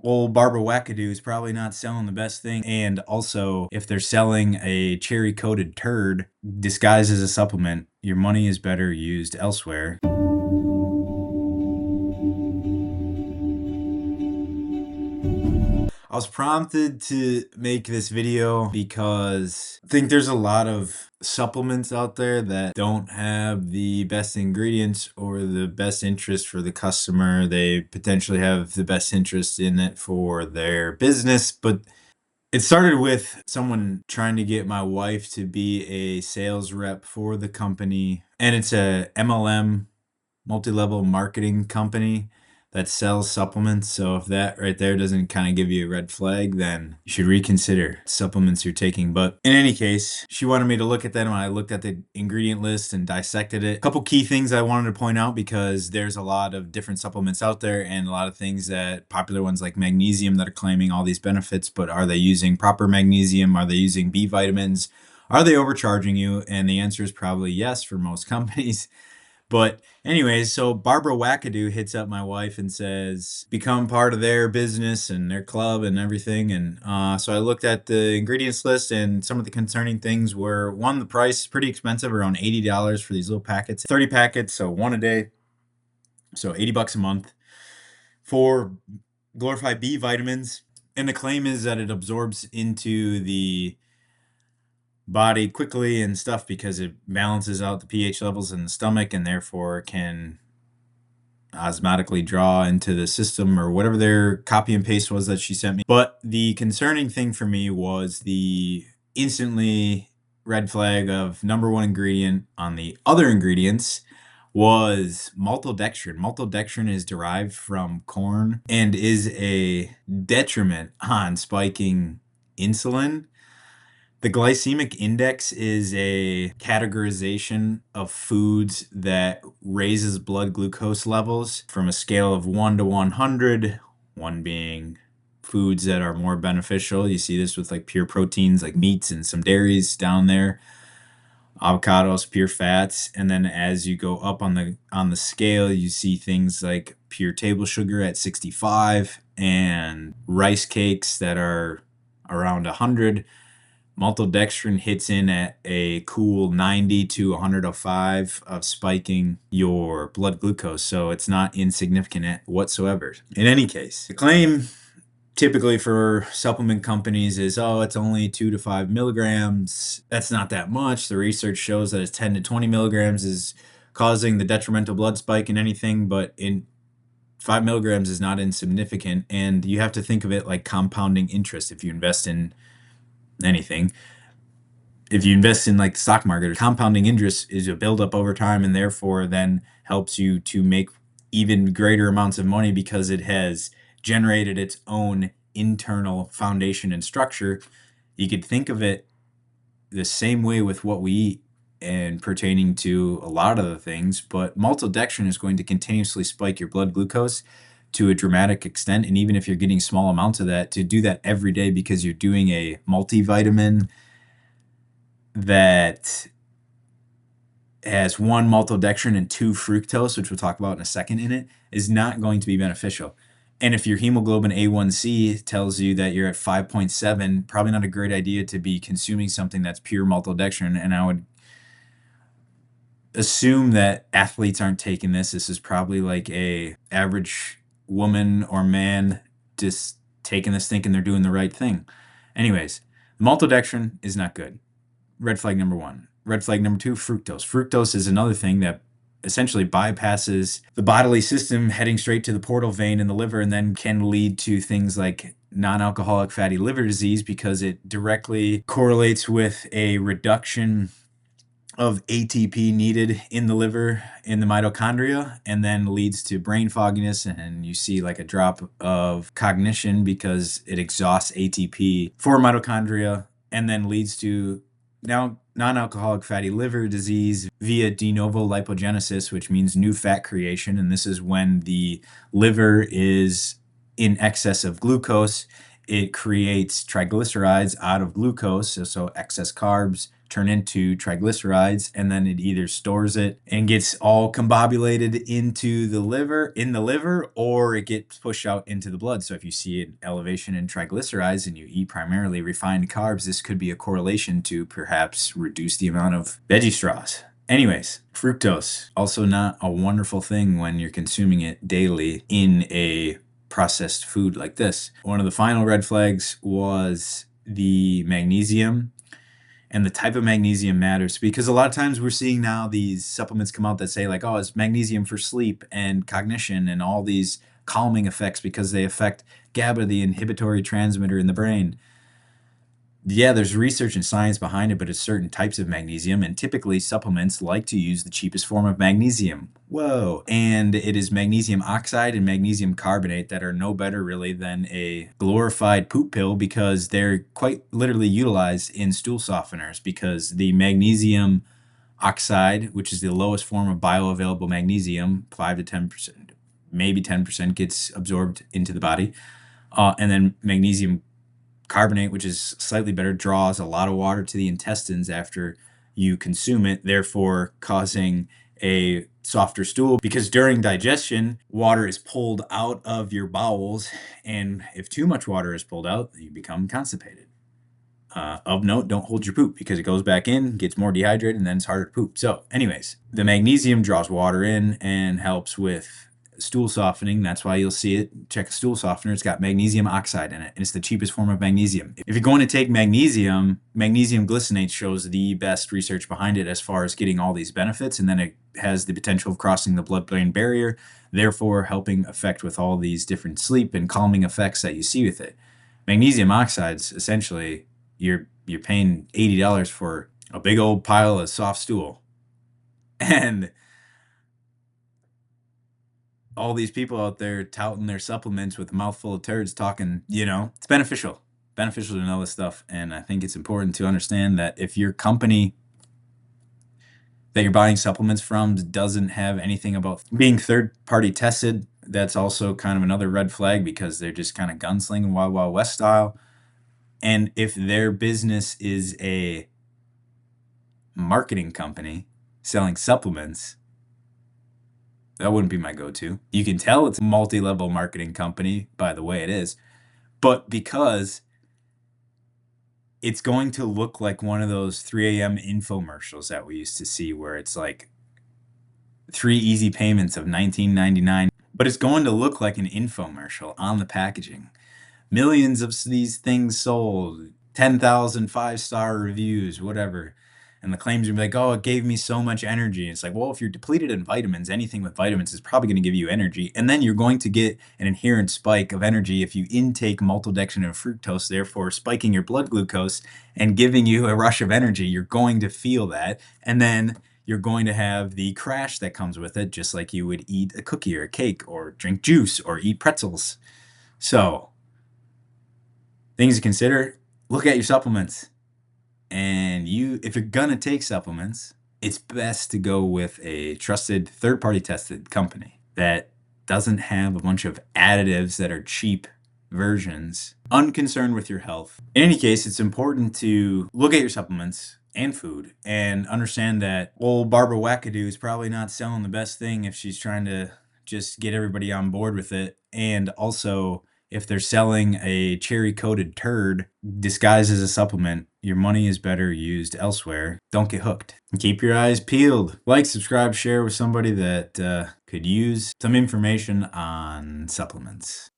Old Barbara Wackadoo is probably not selling the best thing. And also, if they're selling a cherry coated turd disguised as a supplement, your money is better used elsewhere. I was prompted to make this video because I think there's a lot of supplements out there that don't have the best ingredients or the best interest for the customer. They potentially have the best interest in it for their business, but it started with someone trying to get my wife to be a sales rep for the company, and it's a MLM, multi-level marketing company that sells supplements. So if that right there doesn't kind of give you a red flag, then you should reconsider supplements you're taking. But in any case, she wanted me to look at that, and I looked at the ingredient list and dissected it. A couple key things I wanted to point out, because there's a lot of different supplements out there and a lot of things that popular ones like magnesium that are claiming all these benefits, but are they using proper magnesium? Are they using B vitamins? Are they overcharging you? And the answer is probably yes for most companies. But anyways, so Barbara Wackadoo hits up my wife and says, become part of their business and their club and everything. And so I looked at the ingredients list, and some of the concerning things were, one, the price is pretty expensive, around $80 for these little packets, 30 packets, so one a day, so $80 a month for glorified B vitamins. And the claim is that it absorbs into the body quickly and stuff because it balances out the pH levels in the stomach, and therefore can osmotically draw into the system, or whatever their copy and paste was that she sent me. But the concerning thing for me was the instantly red flag of number one ingredient on the other ingredients was maltodextrin. Maltodextrin is derived from corn and is a detriment on spiking insulin. The glycemic index is a categorization of foods that raises blood glucose levels from a scale of 1 to 100, 1 being foods that are more beneficial. You see this with like pure proteins like meats and some dairies down there, avocados, pure fats, and then as you go up on the scale, you see things like pure table sugar at 65 and rice cakes that are around 100. Maltodextrin hits in at a cool 90 to 105 of spiking your blood glucose, so it's not insignificant whatsoever. In any case, the claim typically for supplement companies is, oh, it's only 2 to 5 milligrams. That's not that much. The research shows that it's 10 to 20 milligrams is causing the detrimental blood spike in anything, but in 5 milligrams is not insignificant, and you have to think of it like compounding interest. If you invest in anything, if you invest in like the stock market, compounding interest is a buildup over time, and therefore then helps you to make even greater amounts of money because it has generated its own internal foundation and structure. You could think of it the same way with what we eat and pertaining to a lot of the things, but maltodextrin is going to continuously spike your blood glucose to a dramatic extent. And even if you're getting small amounts of that, to do that every day because you're doing a multivitamin that has 1 maltodextrin and 2 fructose, which we'll talk about in a second in it, is not going to be beneficial. And if your hemoglobin A1C tells you that you're at 5.7, probably not a great idea to be consuming something that's pure maltodextrin. And I would assume that athletes aren't taking this. This is probably like a average woman or man just taking this thinking they're doing the right thing. Anyways, maltodextrin is not good. Red flag number 1. Red flag number 2, fructose. Fructose is another thing that essentially bypasses the bodily system, heading straight to the portal vein in the liver, and then can lead to things like non-alcoholic fatty liver disease, because it directly correlates with a reduction of ATP needed in the liver, in the mitochondria, and then leads to brain fogginess, and you see like a drop of cognition because it exhausts ATP for mitochondria, and then leads to now non-alcoholic fatty liver disease via de novo lipogenesis, which means new fat creation. And this is when the liver is in excess of glucose. it creates triglycerides out of glucose. So excess carbs turn into triglycerides, and then it either stores it and gets all combobulated into the liver, or it gets pushed out into the blood. So if you see an elevation in triglycerides and you eat primarily refined carbs, this could be a correlation to perhaps reduce the amount of veggie straws. Anyways, fructose, also not a wonderful thing when you're consuming it daily in a processed food like this. One of the final red flags was the magnesium. And the type of magnesium matters, because a lot of times we're seeing now these supplements come out that say like, oh, it's magnesium for sleep and cognition and all these calming effects because they affect GABA, the inhibitory transmitter in the brain. Yeah, there's research and science behind it, but it's certain types of magnesium, and typically supplements like to use the cheapest form of magnesium. Whoa. And it is magnesium oxide and magnesium carbonate that are no better really than a glorified poop pill, because they're quite literally utilized in stool softeners, because the magnesium oxide, which is the lowest form of bioavailable magnesium, 5 to 10%, maybe 10% gets absorbed into the body. And then magnesium carbonate, which is slightly better, draws a lot of water to the intestines after you consume it, therefore causing a softer stool, because during digestion, water is pulled out of your bowels, and if too much water is pulled out, you become constipated. Of note, don't hold your poop, because it goes back in, gets more dehydrated, and then it's harder to poop. So anyways, the magnesium draws water in and helps with stool softening. That's why you'll see it. Check a stool softener. It's got magnesium oxide in it, and it's the cheapest form of magnesium. If you're going to take magnesium, magnesium glycinate shows the best research behind it as far as getting all these benefits, and then it has the potential of crossing the blood-brain barrier, therefore helping affect with all these different sleep and calming effects that you see with it. Magnesium oxide's essentially you're paying $80 for a big old pile of soft stool. And all these people out there touting their supplements with a mouthful of turds talking, it's beneficial to know this stuff. And I think it's important to understand that if your company that you're buying supplements from doesn't have anything about being third-party tested, that's also kind of another red flag, because they're just kind of gunslinging Wild Wild West style. And if their business is a marketing company selling supplements, that wouldn't be my go-to. You can tell it's a multi-level marketing company by the way it is, but because it's going to look like one of those 3 a.m. infomercials that we used to see, where it's like 3 easy payments of $19.99, but it's going to look like an infomercial on the packaging. Millions of these things sold, 10,000 5-star reviews, whatever. And the claims are like, oh, it gave me so much energy. It's like, well, if you're depleted in vitamins, anything with vitamins is probably going to give you energy. And then you're going to get an inherent spike of energy if you intake maltodextrin and fructose, therefore spiking your blood glucose and giving you a rush of energy. You're going to feel that. And then you're going to have the crash that comes with it, just like you would eat a cookie or a cake or drink juice or eat pretzels. So things to consider: look at your supplements. And if you're gonna take supplements, it's best to go with a trusted third-party tested company that doesn't have a bunch of additives that are cheap versions, unconcerned with your health. In any case, it's important to look at your supplements and food and understand that old Barbara Wackadoo is probably not selling the best thing if she's trying to just get everybody on board with it. And also, if they're selling a cherry-coated turd disguised as a supplement, your money is better used elsewhere. Don't get hooked. Keep your eyes peeled. Like, subscribe, share with somebody that could use some information on supplements.